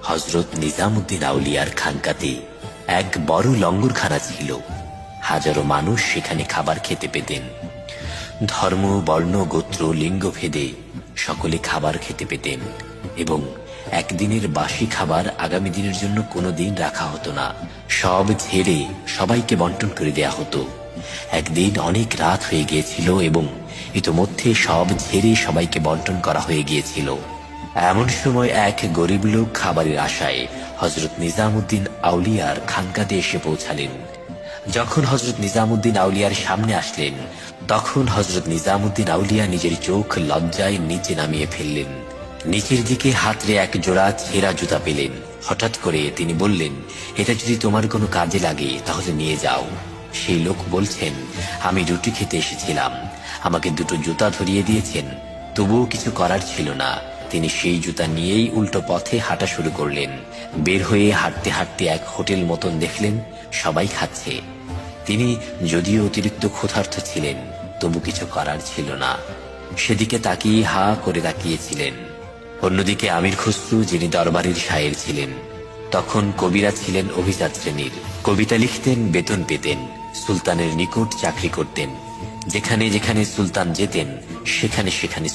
হযরত নিজামুদ্দিন আউলিয়ার খানকাতে এক বড় লঙ্গরখানা ছিল। হাজারো মানুষ সেখানে খাবার খেতে পেতেন। ধর্ম, বর্ণ, গোত্র, লিঙ্গ ভেদে সকলে খাবার খেতে পেতেন এবং একদিনের বাসি খাবার আগামী দিনের জন্য কোনো দিন রাখা হতো না। সব ঝেড়ে সবাইকে বন্টন করে দেয়া হতো। একদিন অনেক রাত হয়ে গিয়েছিল এবং ইতোমধ্যে সব ঝেড়ে সবাইকে বন্টন করা হয়ে গিয়েছিল। এমন সময় এক গরিব লোক খাবারের আশায় হযরত নিজামুদ্দিন আউলিয়ার খানকাতে এসে পৌঁছালেন। যখন হযরত নিজামুদ্দিন আউলিয়ার সামনে আসলেন, তখন হযরত নিজামুদ্দিন আউলিয়া নিজের চোখ লজ্জায় নিচে নামিয়ে ফেললেন। নিচের দিকে হাতড়ে এক জোড়া ছেঁড়া জুতা পেলেন। হঠাৎ করে তিনি বললেন, এটা যদি তোমার কোনো কাজে লাগে তাহলে নিয়ে যাও। সেই লোক বলছেন, আমি রুটি খেতে এসেছিলাম, আমাকে দুটো জুতা ধরিয়ে দিয়েছেন, তবুও কিছু করার ছিল না। তিনি সেই জুতা নিয়েই উল্টো পথে হাঁটা শুরু করলেন। বের হয়ে হাঁটতে হাঁটতে এক হোটেল মতন দেখলেন সবাই খাচ্ছে। তিনি যদিও অতিরিক্ত ক্ষুধার্ত ছিলেন, তবু কিছু করার ছিল না। সেদিকে তাকিয়ে হা করে তাকিয়েছিলেন। অন্যদিকে আমির খসরু, যিনি দরবারের শায়ের ছিলেন, তখন কবিরা ছিলেন অভিজাত শ্রেণীর। কবিতা লিখতেন, বেতন পেতেন, সুলতানের নিকট চাকরি করতেন। যেখানে যেখানে সুলতান যেতেন সেখানে সেখানে